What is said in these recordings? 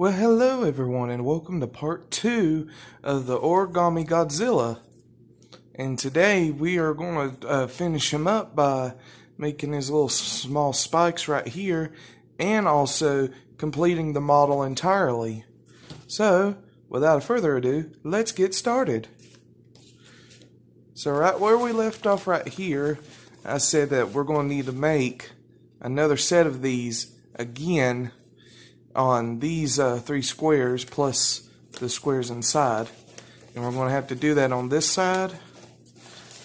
Well, hello everyone, and welcome to part 2 of the Origami Godzilla. And today we are going to finish him up by making his little small spikes right here, and also completing the model entirely. So, without further ado, let's get started. So right where we left off right here, I said that we're going to need to make another set of these again on these 3 squares plus the squares inside, and we're going to have to do that on this side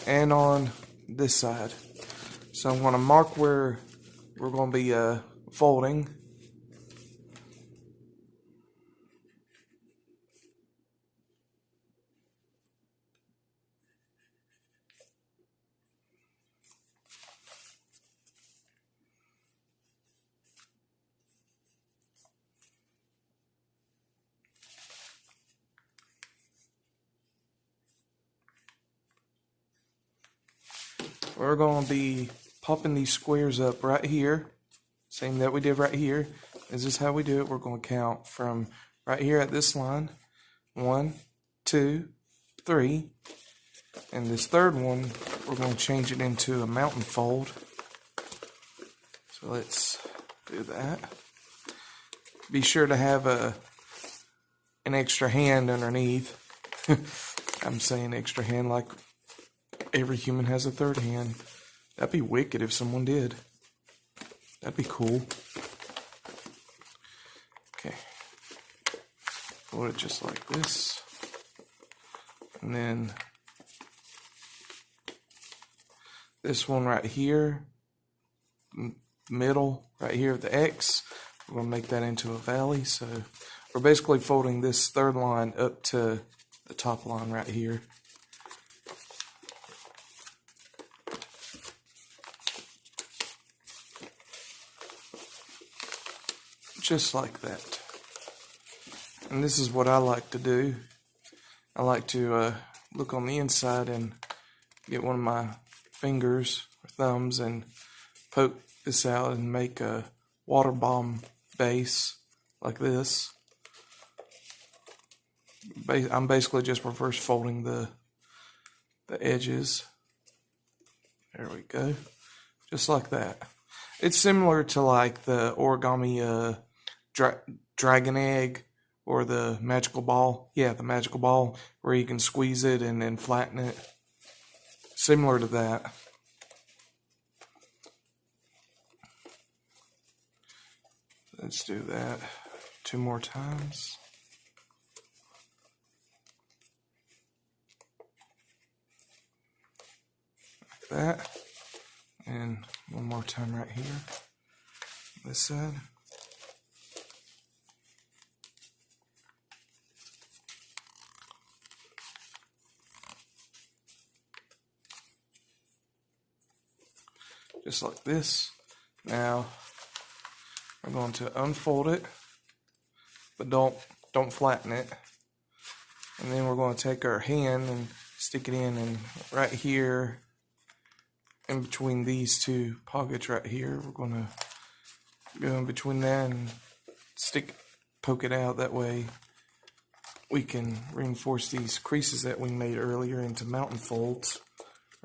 and on this side. So I'm going to mark where we're going to be folding. We're going to be popping these squares up right here, same that we did right here. This is how we do it. We're going to count from right here at this line, 1, 2, 3, and this third one we're going to change it into a mountain fold. So let's do that. Be sure to have an extra hand underneath. I'm saying extra hand like every human has a third hand. That'd be wicked if someone did. That'd be cool. Okay. Fold it just like this. And then this one right here, middle, right here, the X, we're going to make that into a valley. So we're basically folding this third line up to the top line right here. Just like that. And this is what I like to do. I like to look on the inside and get one of my fingers or thumbs and poke this out and make a water bomb base like this. I'm basically just reverse folding the edges. There we go. Just like that. It's similar to like the origami dragon egg or the magical ball. Yeah, the magical ball where you can squeeze it and then flatten it. Similar to that. Let's do that 2 more times. Like that. And 1 more time right here. This side. Just like this. Now we're going to unfold it, but don't flatten it. And then we're going to take our hand and stick it in, and right here in between these 2 pockets right here, we're going to go in between that and poke it out. That way we can reinforce these creases that we made earlier into mountain folds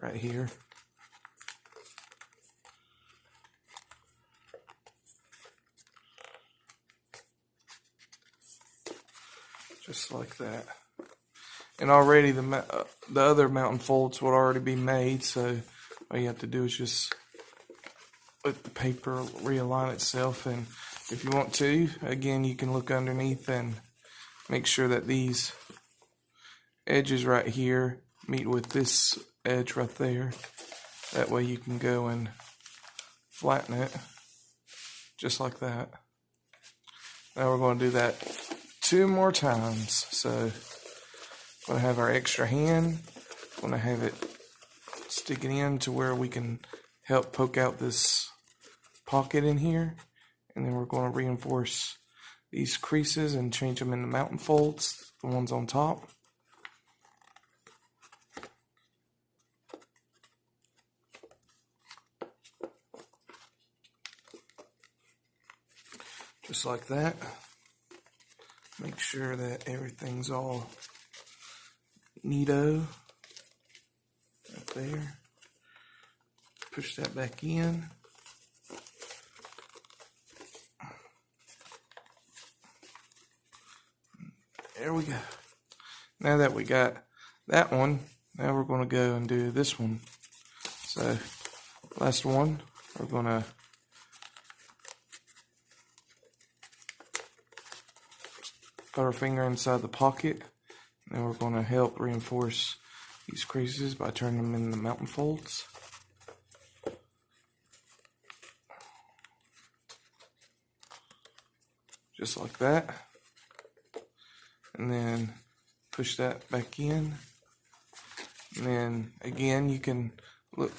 right here. Just like that. And already the other mountain folds would already be made, so all you have to do is just let the paper realign itself. And if you want to, again, you can look underneath and make sure that these edges right here meet with this edge right there. That way you can go and flatten it just like that. Now we're going to do that 2 more times. So we're going to have our extra hand. We're going to have it stick it in to where we can help poke out this pocket in here. And then we're going to reinforce these creases and change them into mountain folds, the ones on top. Just like that. Make sure that everything's all neato right there. Push that back in. There we go. Now that we got that one, now we're going to go and do this one. So, last one, we're going to put our finger inside the pocket. And we're going to help reinforce these creases by turning them into mountain folds. Just like that. And then push that back in. And then again, you can look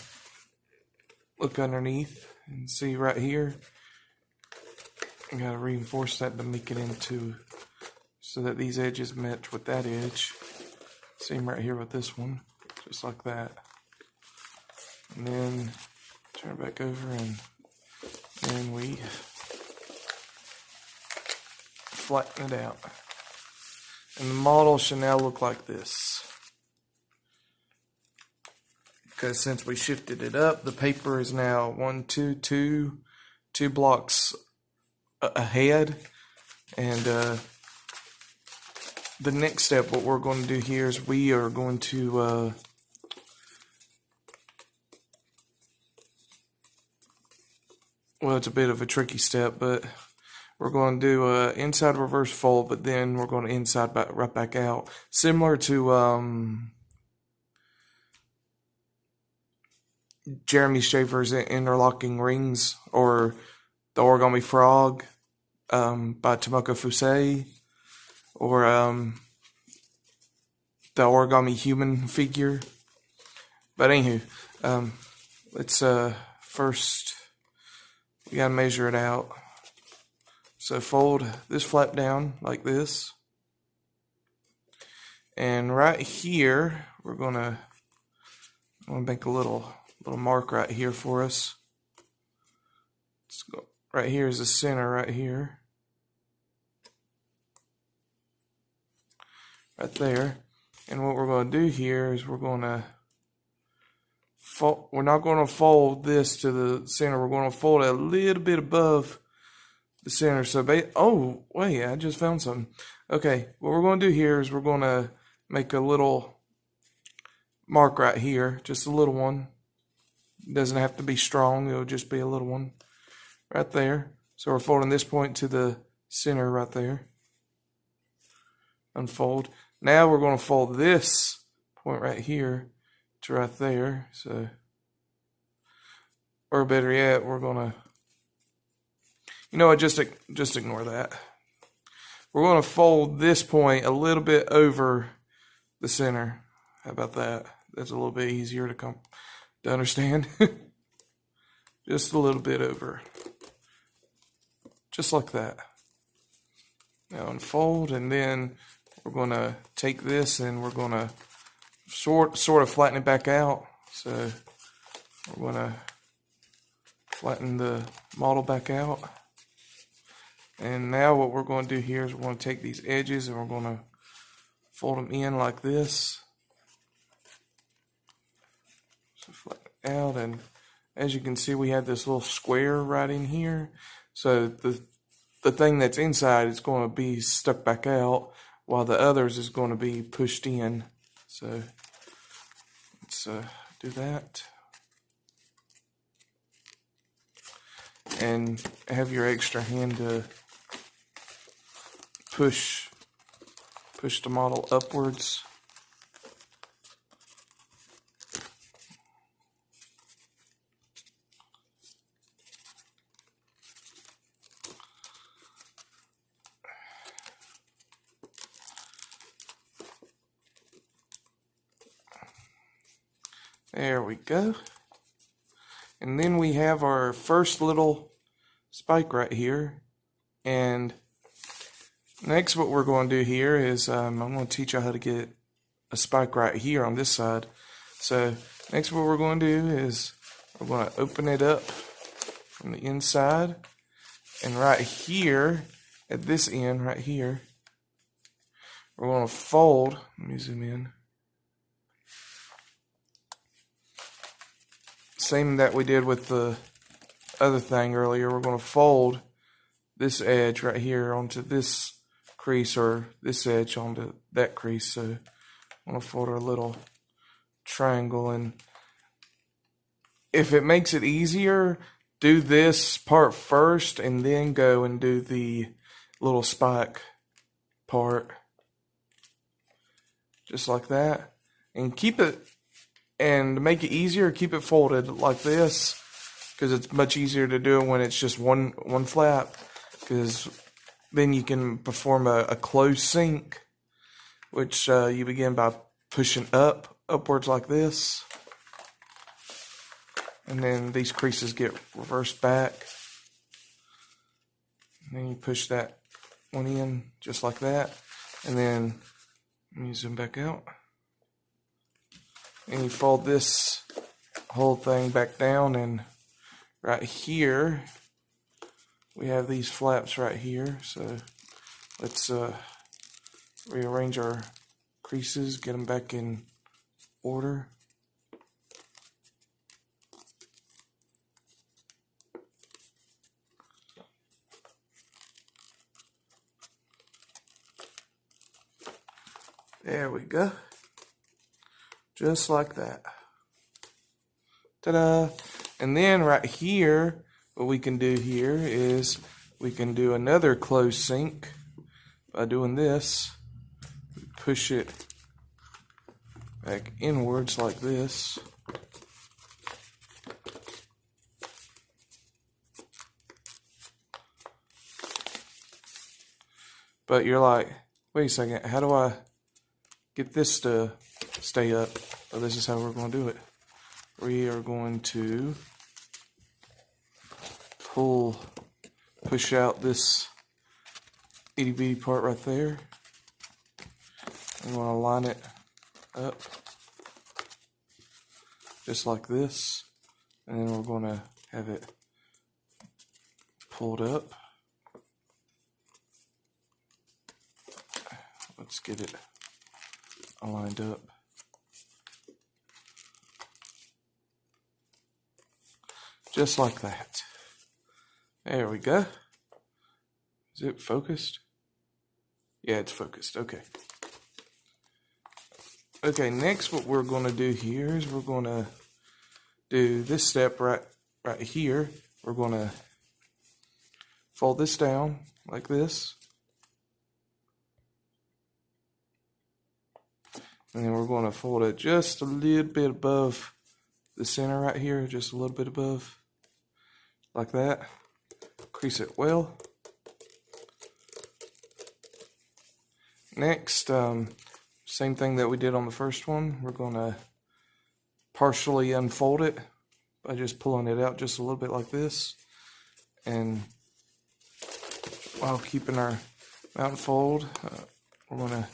underneath and see right here. You gotta reinforce that to make it into so that these edges match with that edge. Same right here with this one, just like that. And then turn it back over, and then we flatten it out. And the model should now look like this. Because since we shifted it up, the paper is now two blocks ahead. And the next step, what we're going to do here is we are going to well, it's a bit of a tricky step, but we're going to do a inside reverse fold, but then we're going to inside right back out, similar to Jeremy Schaefer's Interlocking Rings, or the Origami Frog by Tomoko Fusei, or the Origami Human figure. But anywho, let's first, we gotta measure it out. So fold this flap down like this, and right here we're gonna make a little mark right here for us. Let's go. Right here is the center right here, right there. And what we're going to do here is we're going to fold. We're not going to fold this to the center. We're going to fold it a little bit above the center. So, oh wait, I just found something. Okay, what we're going to do here is we're going to make a little mark right here, just a little one. It doesn't have to be strong. It'll just be a little one right there. So we're folding this point to the center right there. Unfold. Now we're going to fold this point right here to right there. So, or better yet, we're going to, you know what, just ignore that. We're going to fold this point a little bit over the center. How about that? That's a little bit easier to understand. Just a little bit over. Just like that. Now unfold, and then we're going to take this and we're going to sort of flatten it back out. So we're going to flatten the model back out. And now what we're going to do here is we're going to take these edges and we're going to fold them in like this. So flatten it out, and as you can see, we have this little square right in here. So the thing that's inside is going to be stuck back out, while the others is going to be pushed in. So let's do that. And have your extra hand to push the model upwards. There we go. And then we have our first little spike right here. And next what we're going to do here is I'm going to teach you how to get a spike right here on this side. So next what we're going to do is we're going to open it up from the inside. And right here, at this end right here, we're going to fold. Let me zoom in. Same that we did with the other thing earlier. We're going to fold this edge right here onto this crease, or this edge onto that crease. So I'm going to fold our little triangle, and if it makes it easier, do this part first and then go and do the little spike part, just like that. And keep it, and to make it easier, keep it folded like this, because it's much easier to do when it's just one flap, because then you can perform a closed sink, which you begin by pushing upwards like this, and then these creases get reversed back, and then you push that one in just like that, and then let me zoom back out, and you fold this whole thing back down, and right here we have these flaps right here. So let's rearrange our creases, get them back in order. There we go. Just like that. Ta-da! And then right here, what we can do here is we can do another closed sink by doing this. Push it back inwards like this. But you're like, wait a second, how do I get this to stay up? Well, this is how we're going to do it. We are going to push out this itty bitty part right there. I'm going to line it up just like this, and then we're going to have it pulled up. Let's get it lined up. Just like that. There we go. Is it focused? Yeah, it's focused. Okay. Okay, next what we're going to do here is we're going to do this step right here. We're going to fold this down like this. And then we're going to fold it just a little bit above the center right here, just a little bit above, like that. Crease it well. Next, same thing that we did on the first one. We're going to partially unfold it by just pulling it out just a little bit like this, and while keeping our mountain fold, we're going to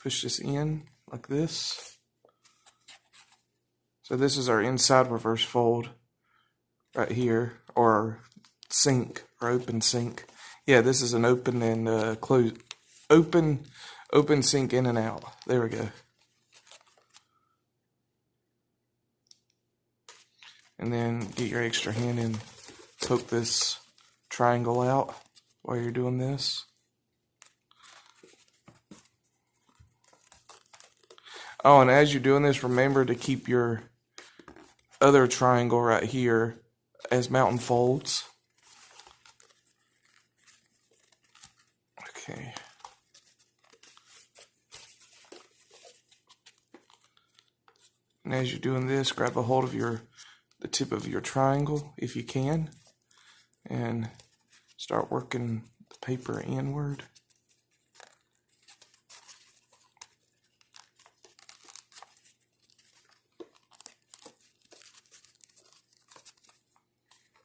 push this in like this. So this is our inside reverse fold right here, or sink, or open sink. Yeah, this is an open and close, open sink in and out. There we go. And then get your extra hand and poke this triangle out while you're doing this. Oh, and as you're doing this, remember to keep your other triangle right here as mountain folds. Okay. And as you're doing this, grab a hold of the tip of your triangle if you can, and start working the paper inward.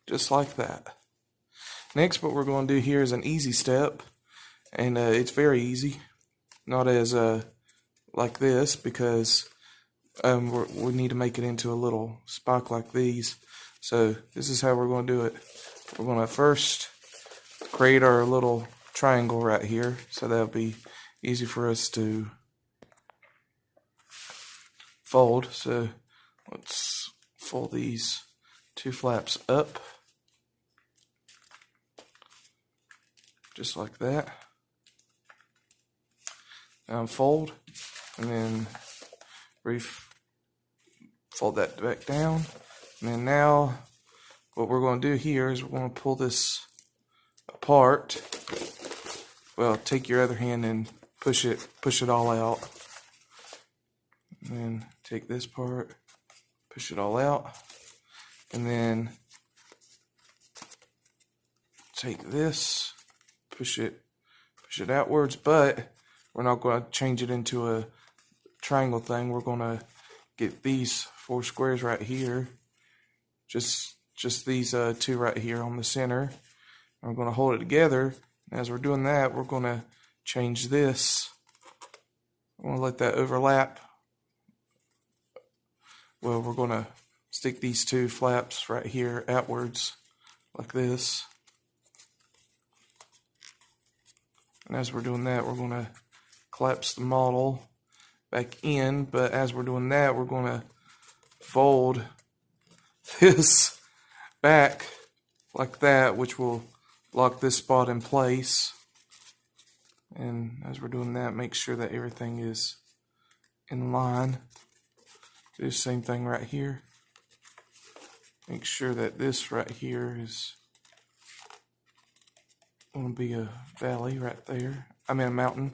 Just like that. Next, what we're going to do here is an easy step, and it's very easy, not as like this, because we need to make it into a little spike like these. So this is how we're going to do it. We're going to first create our little triangle right here, so that'll be easy for us to fold. So let's fold these two flaps up, just like that. Now fold, and then fold that back down. And then now what we're going to do here is we're going to pull this apart. Well, take your other hand and push it all out. And then take this part, push it all out. And then take this, push it outwards, but we're not going to change it into a triangle thing. We're going to get these 4 squares right here, just these two right here on the center. And we're going to hold it together. And as we're doing that, we're going to change this. I want to let that overlap. Well, we're going to stick these two flaps right here outwards like this. And as we're doing that, we're going to collapse the model back in, but as we're doing that, we're going to fold this back like that, which will lock this spot in place. And as we're doing that, make sure that everything is in line. Do the same thing right here. Make sure that this right here is going to be a valley right there. I mean a mountain.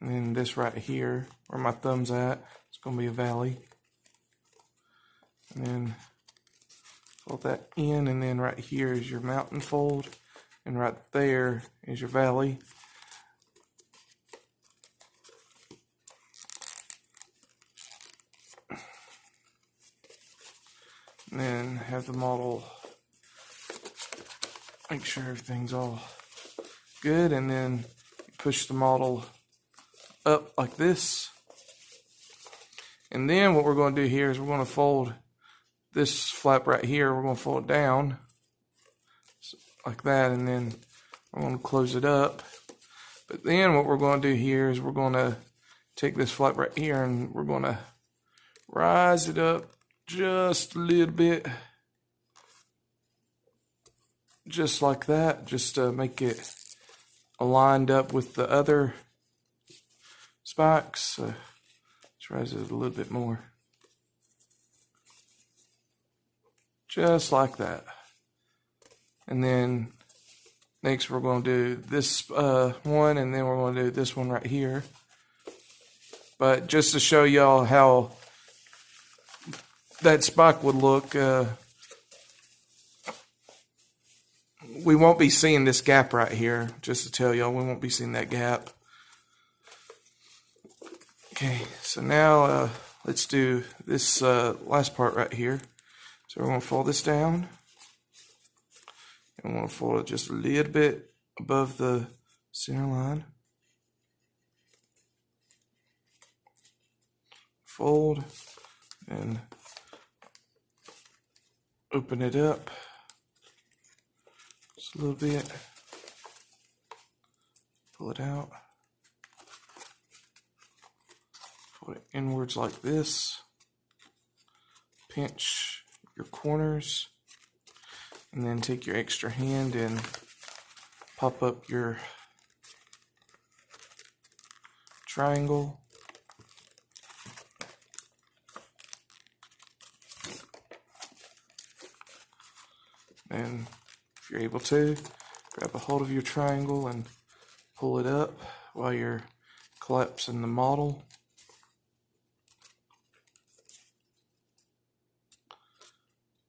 And then this right here, where my thumb's at, it's going to be a valley. And then fold that in, and then right here is your mountain fold, and right there is your valley. And then have the model, make sure everything's all good, and then push the model up like this. And then what we're going to do here is we're going to fold this flap right here, we're going to fold it down like that, and then we're going to close it up. But then what we're going to do here is we're going to take this flap right here and we're going to rise it up just a little bit, just like that, just to make it aligned up with the other spikes. So let's raise it a little bit more, just like that. And then next we're going to do this one, and then we're going to do this one right here. But just to show y'all how that spike would look, we won't be seeing this gap right here. Just to tell y'all, we won't be seeing that gap. Okay, so now let's do this last part right here. So we're going to fold this down, and we're going to fold it just a little bit above the center line. Fold and open it up just a little bit. Pull it out. Fold it inwards like this. Pinch your corners. And then take your extra hand and pop up your triangle. And if you're able to, grab a hold of your triangle and pull it up while you're collapsing the model.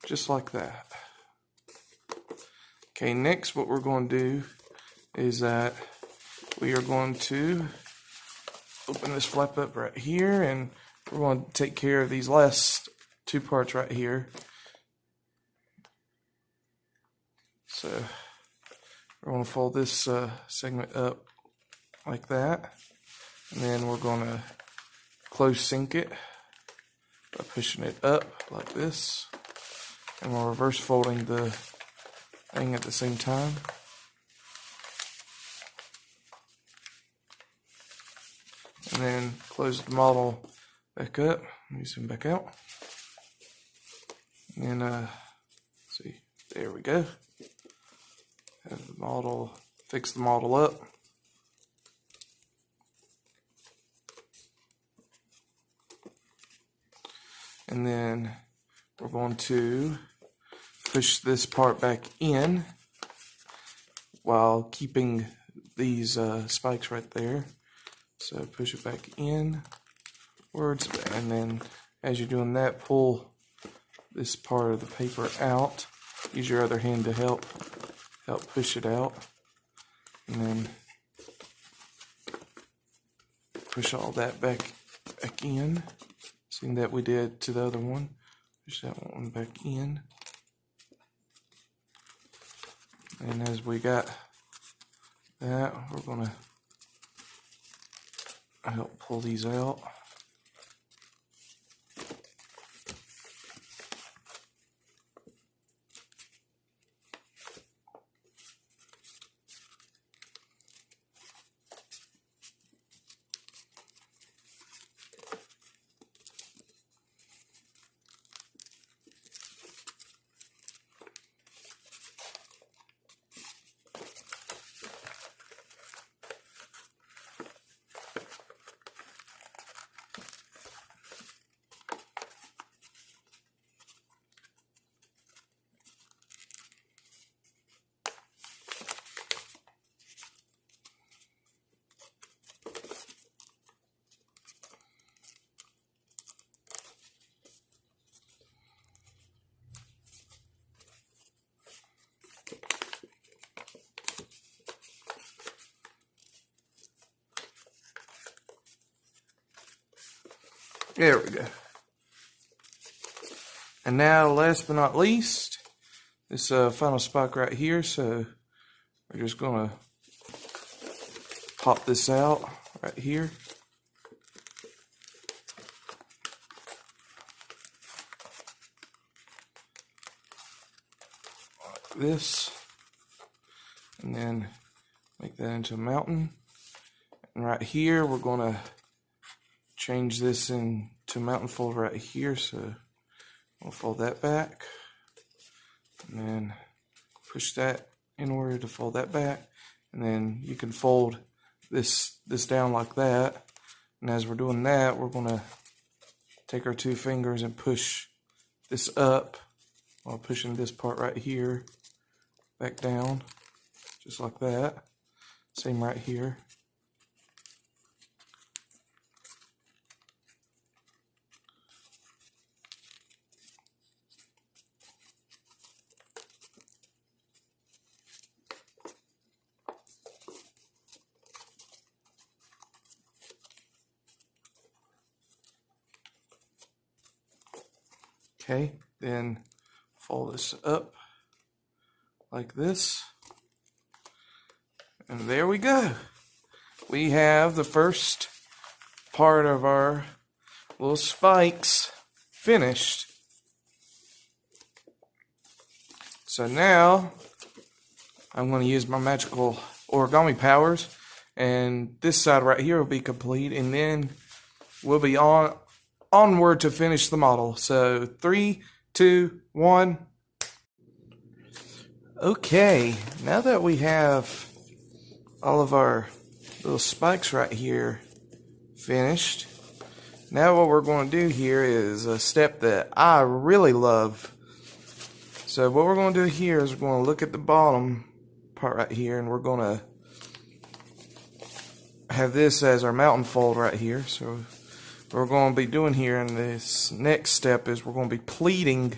Just like that. Okay, next what we're going to do is that we are going to open this flap up right here, and we're going to take care of these last two parts right here. So we're going to fold this segment up like that, and then we're going to close sync it by pushing it up like this, and we're reverse folding the thing at the same time. and then close the model back up. Let me zoom back out. And then, see, there we go. Have the model, fix the model up. And then we're going to push this part back in while keeping these spikes right there. So push it back in, and then as you're doing that, pull this part of the paper out. Use your other hand to help push it out, and then push all that back in. Same that we did to the other one. Push that one back in. And as we got that, we're gonna help pull these out. There we go. And now, last but not least, this final spike right here. So we're just gonna pop this out right here. Like this. And then make that into a mountain. And right here, we're gonna change this into mountain fold right here, so we'll fold that back, and then push that inward to fold that back, and then you can fold this down like that. And as we're doing that, we're gonna take our two fingers and push this up while pushing this part right here back down, just like that. Same right here. Okay, then fold this up like this. And there we go. We have the first part of our little spikes finished. So now I'm going to use my magical origami powers, and this side right here will be complete, and then we'll be onward to finish the model. So 3, 2, 1. Okay, now that we have all of our little spikes right here finished, now what we're going to do here is a step that I really love. So what we're going to do here is we're going to look at the bottom part right here, and we're going to have this as our mountain fold right here. So what we're going to be doing here in this next step is we're going to be pleating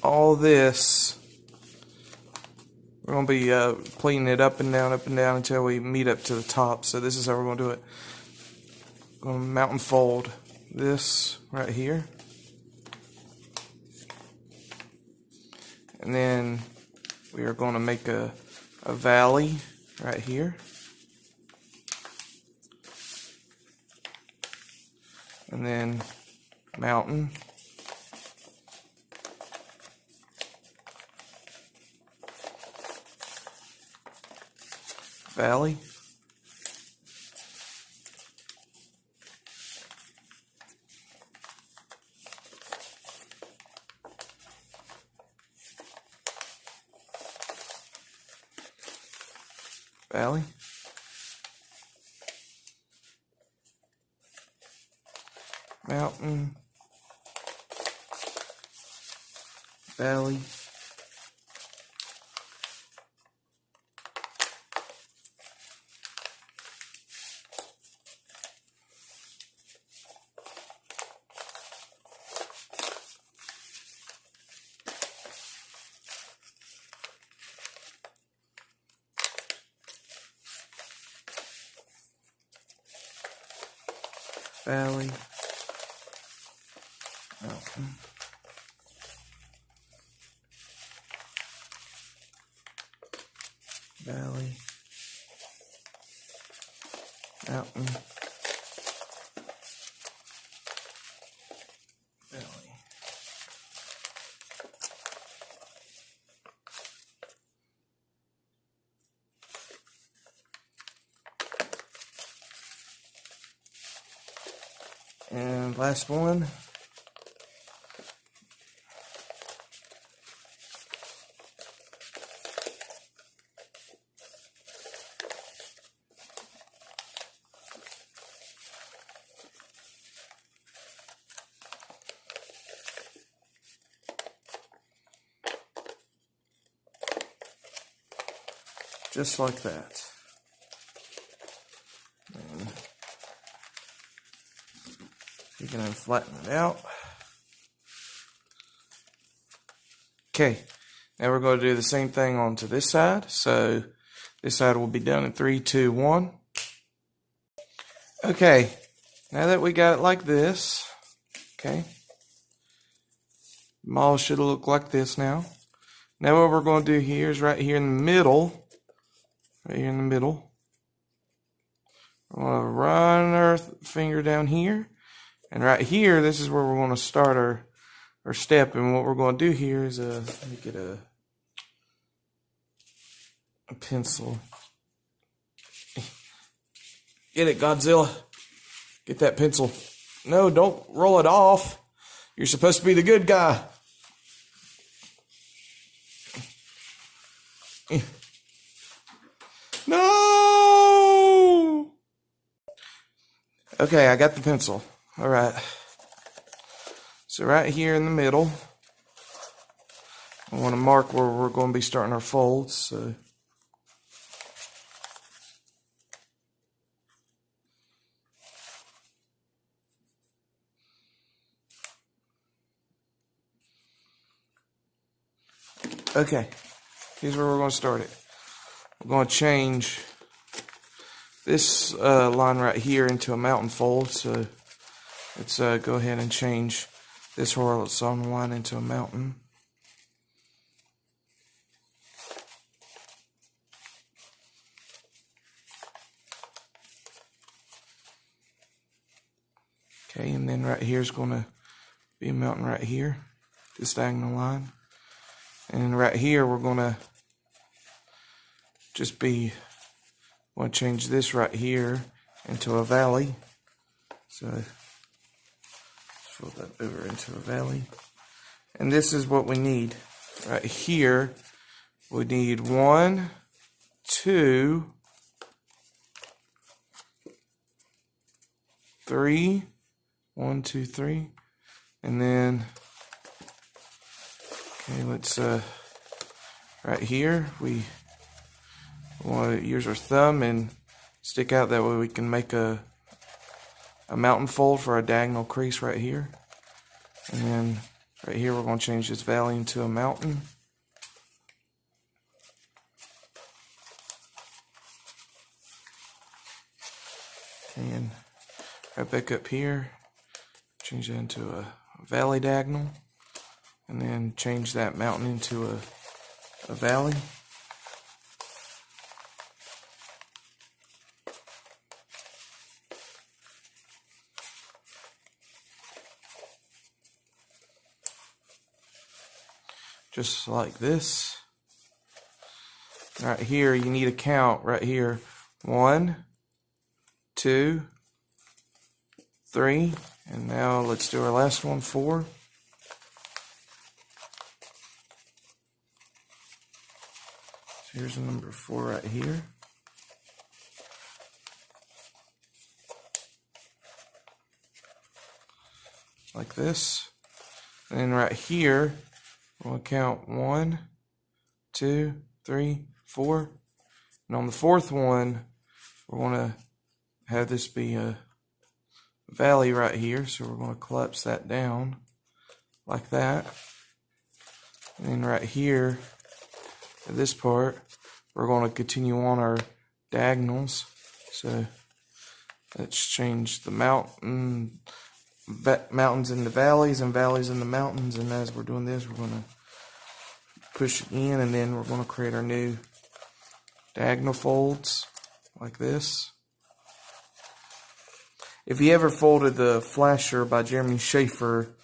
all this. We're going to be pleating it up and down until we meet up to the top. So this is how we're going to do it. We're going to mountain fold this right here. And then we are going to make a valley right here. And then mountain. Valley. valley, mountain, valley, valley, mountain, valley, mountain, valley. And last one. Just like that. And you can flatten it out. Okay, now we're going to do the same thing onto this side. So this side will be done in 3, 2, 1. Okay, now that we got it like this, okay, mall should look like this now. Now what we're going to do here is right here in the middle, we're going to run our finger down here. And right here, this is where we're going to start our step. And what we're going to do here is, let me get a pencil. Get it, Godzilla. Get that pencil. No, don't roll it off. You're supposed to be the good guy. No! Okay, I got the pencil. All right. So right here in the middle, I want to mark where we're going to be starting our folds. So okay, here's where we're going to start it. We're going to change this line right here into a mountain fold. So let's go ahead and change this horizontal line into a mountain. Okay, and then right here is going to be a mountain right here, this diagonal line. And right here we're going to just be, want to change this right here into a valley. So fold that over into a valley. And this is what we need. Right here, we need 1, 2, 3. 1, 2, 3. And then, okay, let's, right here, we want to use our thumb and stick out, that way we can make a mountain fold for a diagonal crease right here. And then right here we're going to change this valley into a mountain. And right back up here, change that into a valley diagonal. And then change that mountain into a valley. Just like this. Right here, you need a count right here. 1, 2, 3, and now let's do our last one, 4. So here's the number 4 right here. like this. And then right here, we'll count 1, 2, 3, 4. And on the fourth one, we're going to have this be a valley right here. So we're going to collapse that down like that. And then right here, at this part, we're going to continue on our diagonals. So let's change the mountains into valleys and valleys into mountains. And as we're doing this, we're going to push it in, and then we're going to create our new diagonal folds like this. If you ever folded the Flasher by Jeremy Schaefer,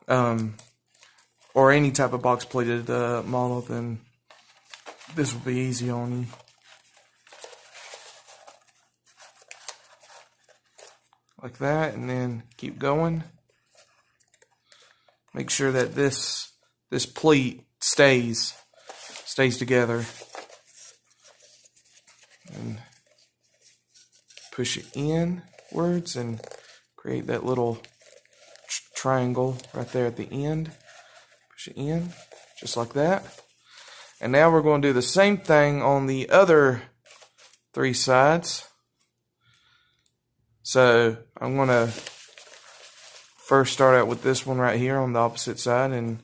or any type of box pleated model, then this will be easy on you. Like that, and then keep going. Make sure that this pleat stays together. And push it inwards and create that little triangle right there at the end. Push it in, just like that. And now we're going to do the same thing on the other 3 sides. So I'm going to first start out with this one right here on the opposite side, and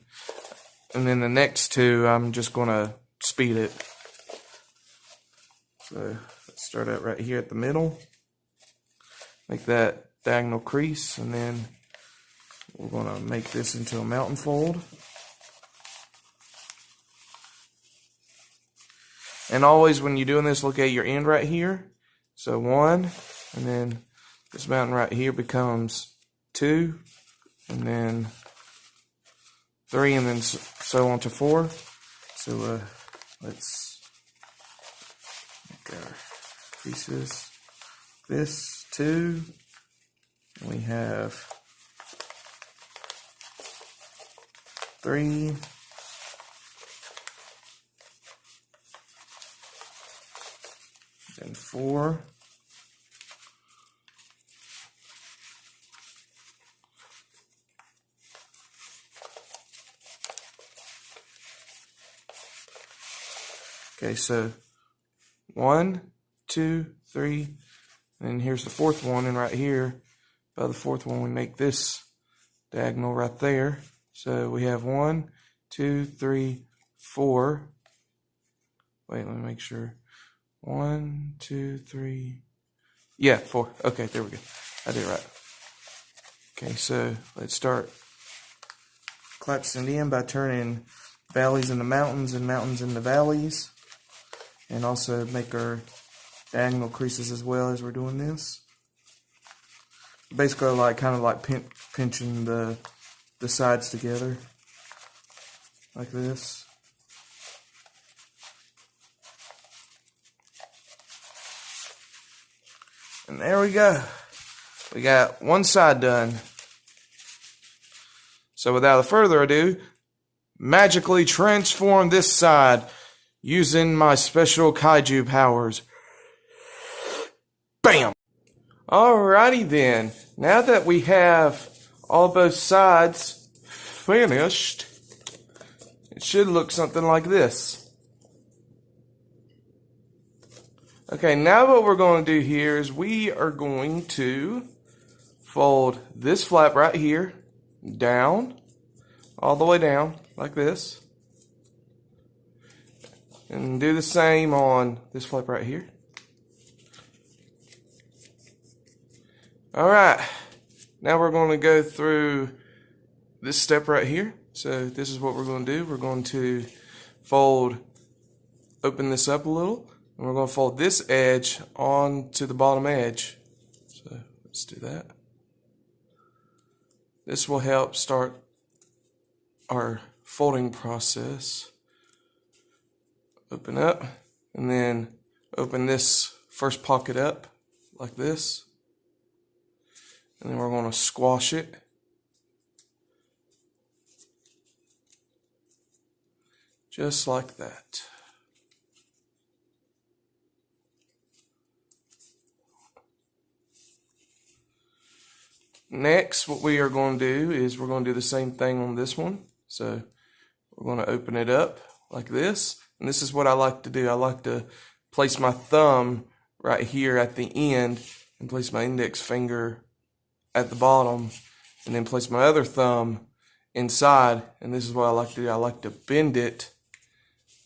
then the next 2 I'm just going to speed it. So let's start out right here at the middle. Make that diagonal crease, and then we're going to make this into a mountain fold. And always when you're doing this, look at your end right here. So 1, and then this mountain right here becomes 2, and then 3, and then so on to 4. So let's make our creases. This 2, and we have 3. Then 4. Okay, so 1, 2, 3, and then here's the 4th one, and right here, by the 4th one, we make this diagonal right there. So we have 1, 2, 3, 4. Wait, let me make sure. 1, 2, 3. Yeah, 4. Okay, there we go. I did it right. Okay, so let's start collapsing in by turning valleys into mountains and mountains into valleys. And also make our diagonal creases as well as we're doing this. Basically, kind of like pinching the sides together, like this. And there we go. We got one side done. So without further ado, magically transform this side using my special kaiju powers. Bam! Alrighty then. Now that we have all both sides finished, it should look something like this. Okay, now what we're going to do here is we are going to fold this flap right here down, all the way down, like this. And do the same on this flap right here. Alright, now we're going to go through this step right here. So this is what we're going to do. We're going to open this up a little. And we're going to fold this edge onto the bottom edge. So let's do that. This will help start our folding process. Open up, and then open this first pocket up like this. And then we're going to squash it. Just like that. Next, what we are going to do is we're going to do the same thing on this one. So we're going to open it up like this. And this is what I like to do. I like to place my thumb right here at the end and place my index finger at the bottom and then place my other thumb inside. And this is what I like to do. I like to bend it,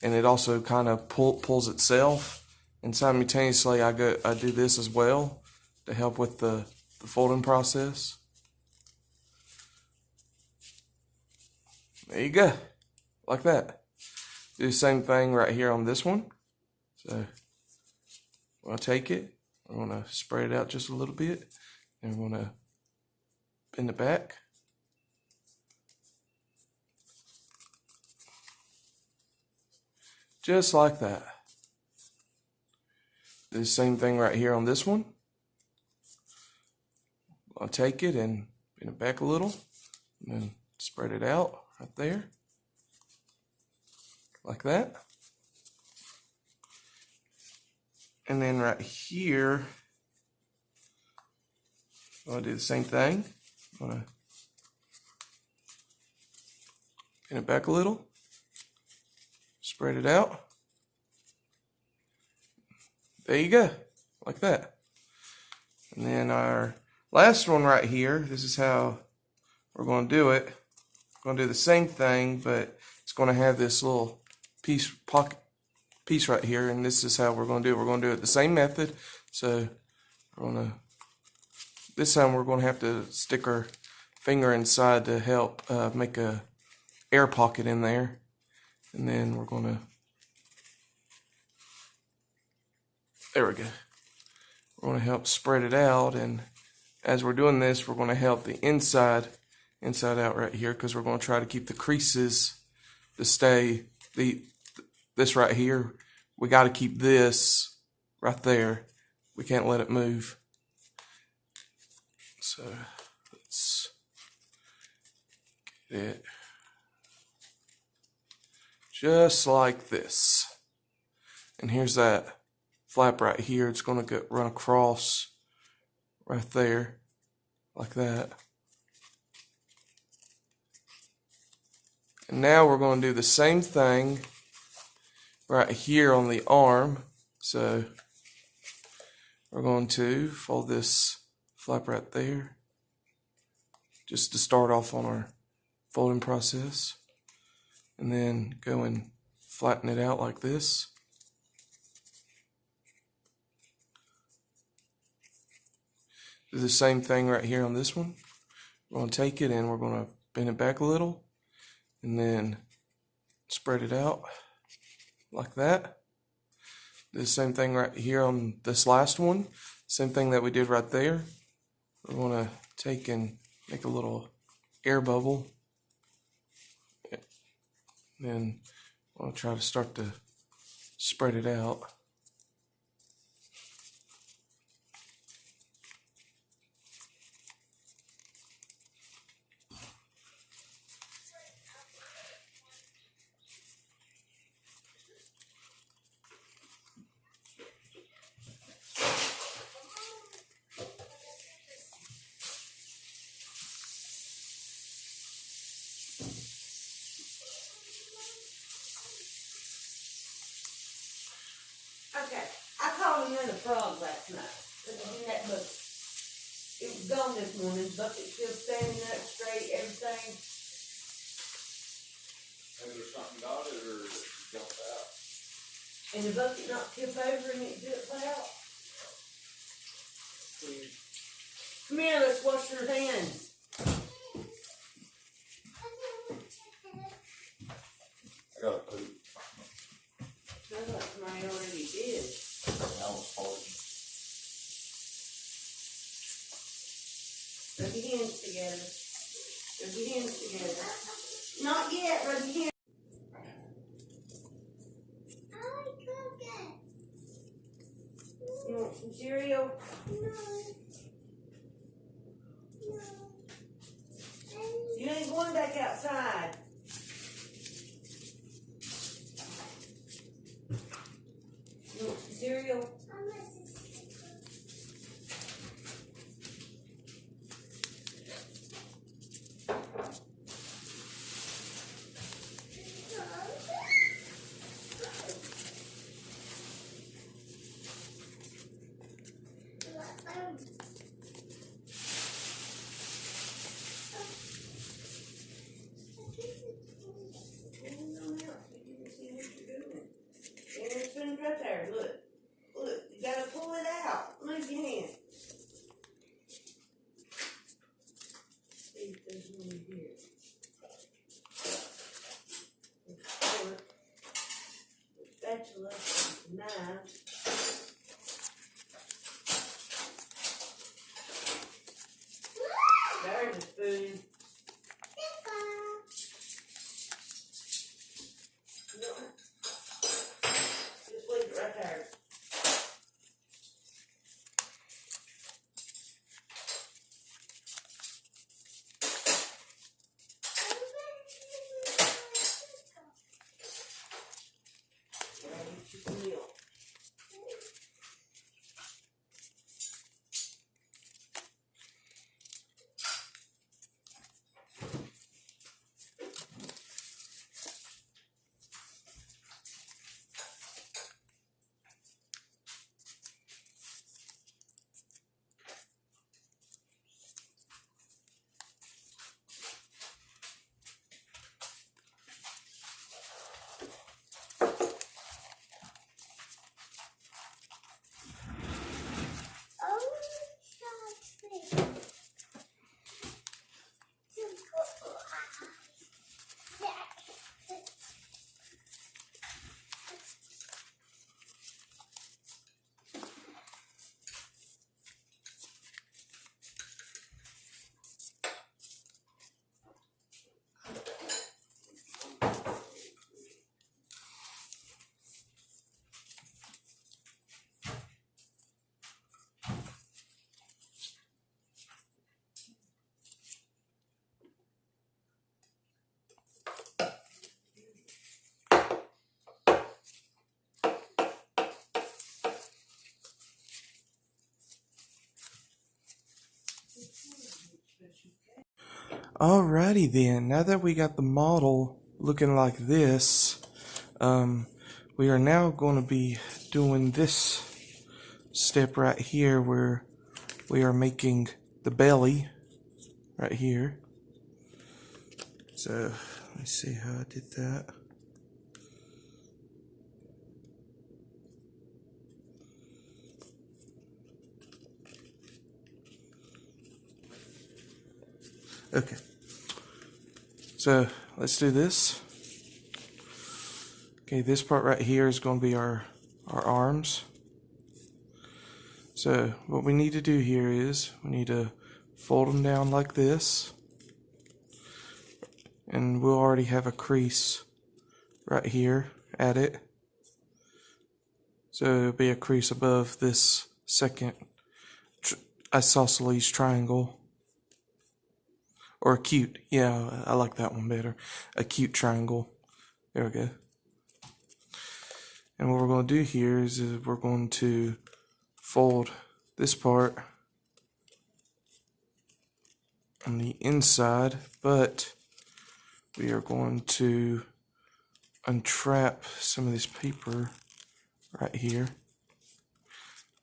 and it also kind of pulls itself. And simultaneously I do this as well to help with the folding process. There you go, like that. Do the same thing right here on this one. So I'm going to take it, I'm going to spread it out just a little bit, and we're going to bend it back. Just like that. Do the same thing right here on this one. I'll take it and bend it back a little, and then spread it out right there, like that. And then right here, I'm going to do the same thing. I'm going to bend it back a little, spread it out. There you go, like that. And then our last one right here, this is how we're going to do it. We're going to do the same thing, but it's going to have this little pocket piece right here, and this is how we're going to do it. We're going to do it the same method. So we're going to, this time we're going to have to stick our finger inside to help make a air pocket in there. And then we're going to, there we go. We're going to help spread it out, and as we're doing this, we're going to help the inside out right here, because we're going to try to keep the creases to stay. This right here, we got to keep this right there. We can't let it move. So let's get it just like this. And here's that flap right here. It's going to run across right there like that. And now we're going to do the same thing right here on the arm. So we're going to fold this flap right there just to start off on our folding process, and then go and flatten it out like this. Do the same thing right here on this one. We're going to take it and we're going to bend it back a little, and then spread it out like that. Do the same thing right here on this last one. Same thing that we did right there. We're going to take and make a little air bubble. Then I'll try to start to spread it out. Okay, I called him in a frog last night, because it was in that bucket. It was gone this morning, the bucket still standing up straight, everything. Is there something got it, or did it jump out? And the bucket not tip over and it drips out. Come here, let's wash your hands. I got a poop. I thought somebody already did. I was farting. Rub your hands together. Rub your hands together. Not yet, rub your hands. You want some cereal? You ain't going back outside. You want some cereal? Alrighty then, now that we got the model looking like this, we are now going to be doing this step right here where we are making the belly right here. So let me see how I did that. Okay, so let's do this. Okay, this part right here is going to be our arms. So what we need to do here is we need to fold them down like this, and we'll already have a crease right here at it. So it'll be a crease above this second isosceles triangle. Or acute, yeah, I like that one better. Acute triangle. There we go. And what we're going to do here is we're going to fold this part on the inside, but we are going to untrap some of this paper right here.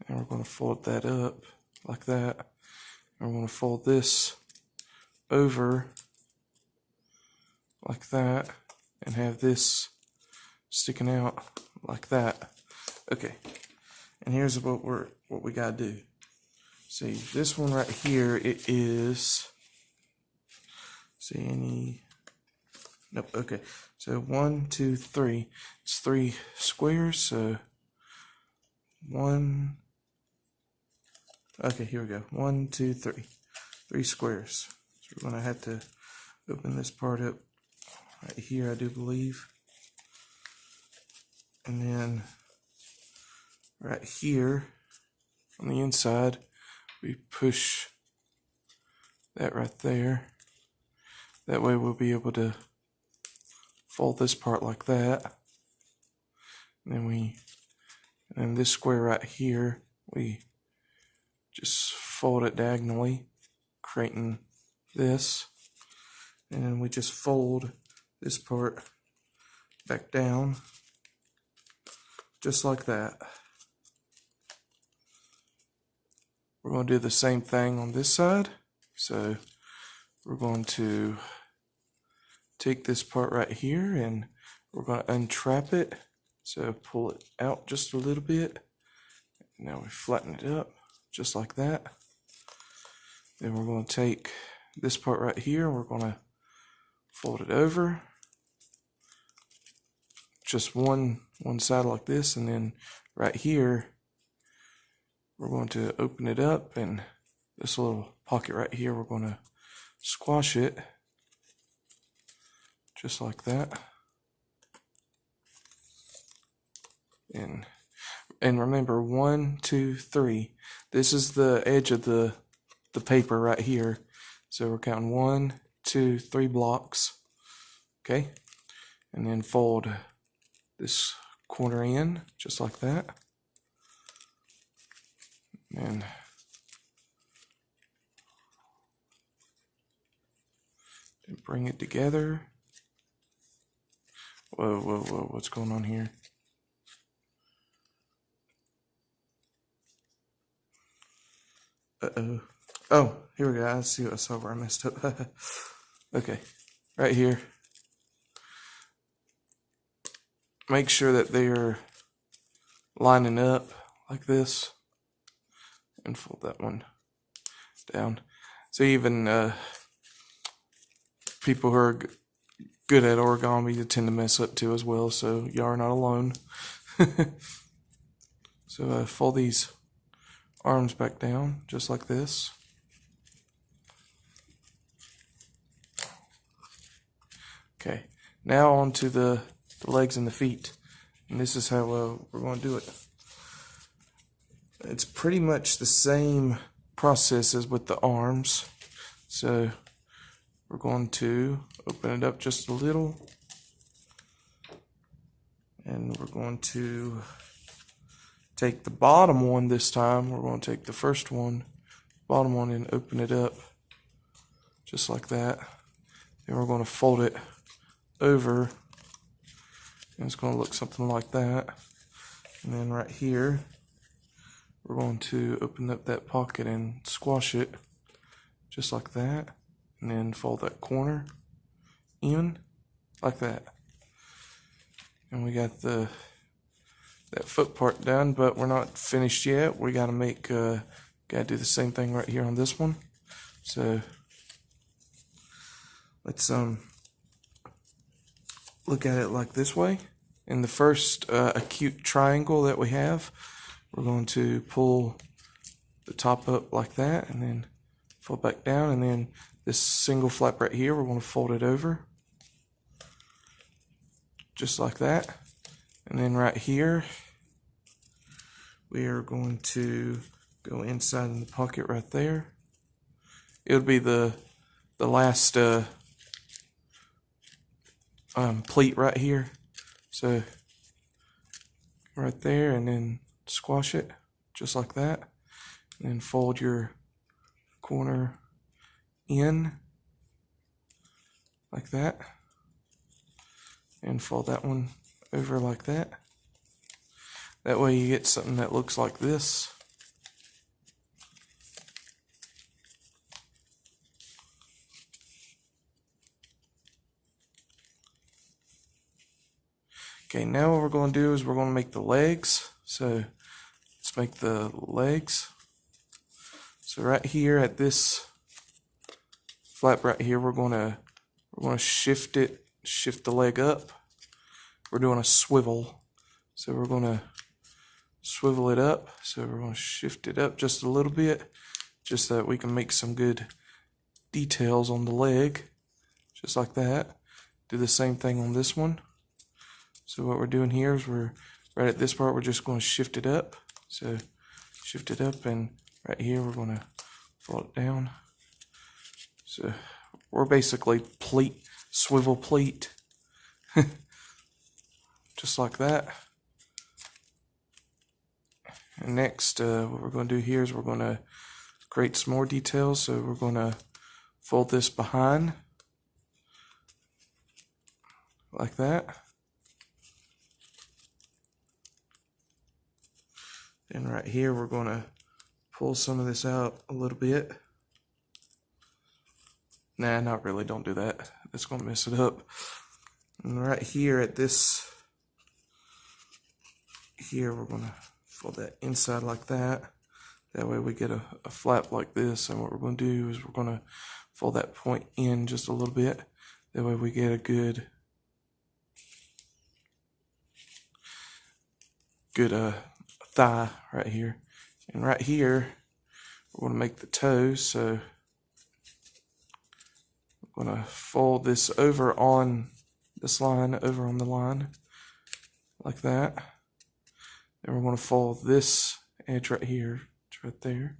And we're going to fold that up like that. And we're going to fold this over like that and have this sticking out like that. Okay, and here's what we gotta do. See, this one right here, it is, see any, nope, okay, so 1 2 3, it's 3 squares, so 1, okay, here we go, 1 2 3, 3 squares. So we're going to have to open this part up right here, I do believe. And then right here on the inside, we push that right there. That way we'll be able to fold this part like that. And then this square right here, we just fold it diagonally, creating this, and then we just fold this part back down just like that. We're going to do the same thing on this side, so we're going to take this part right here and we're going to untrap it, so pull it out just a little bit. Now we flatten it up just like that. Then we're going to take this part right here, we're going to fold it over just one side like this, and then right here we're going to open it up, and this little pocket right here we're going to squash it just like that. And remember, 1 2 3, this is the edge of the paper right here. So we're counting 1 2 3 blocks, okay, and then fold this corner in just like that, and bring it together. Whoa, whoa, whoa, what's going on here? Uh-oh. Oh, here we go. I see what I saw where I messed up. Okay, right here. Make sure that they are lining up like this, and fold that one down. So even people who are good at origami tend to mess up too as well, so y'all are not alone. So fold these arms back down just like this. Okay, now on to the legs and the feet, and this is how we're going to do it. It's pretty much the same process as with the arms. So we're going to open it up just a little, and we're going to take the bottom one this time. We're going to take the first one, bottom one, and open it up just like that. Then we're going to fold it over, and it's going to look something like that. And then right here, we're going to open up that pocket and squash it just like that, and then fold that corner in like that. And we got that foot part done, but we're not finished yet. We gotta do the same thing right here on this one. So let's look at it like this way. In the first acute triangle that we have, we're going to pull the top up like that, and then fold back down, and then this single flap right here, we're going to fold it over just like that. And then right here, we are going to go inside in the pocket right there. It'll be the last pleat right here. So right there, and then squash it just like that, and then fold your corner in like that, and fold that one over like that. That way you get something that looks like this. Okay, now what we're going to do is we're going to make the legs. So let's make the legs. So right here at this flap right here, we're going to shift the leg up. We're doing a swivel. So we're going to swivel it up. So we're going to shift it up just a little bit, just so that we can make some good details on the leg, just like that. Do the same thing on this one. So what we're doing here is we're right at this part, we're just going to shift it up. So shift it up, and right here we're going to fold it down. So we're basically swivel pleat, just like that. And next, what we're going to do here is we're going to create some more details. So we're going to fold this behind like that. And right here, we're going to pull some of this out a little bit. Nah, not really. Don't do that. That's going to mess it up. And right here at this, here, we're going to fold that inside like that. That way we get a flap like this. And what we're going to do is we're going to fold that point in just a little bit. That way we get a good thigh right here. And right here, we're going to make the toes. So I'm going to fold this over on this line, over on the line, like that. Then we're going to fold this edge right here, it's right there.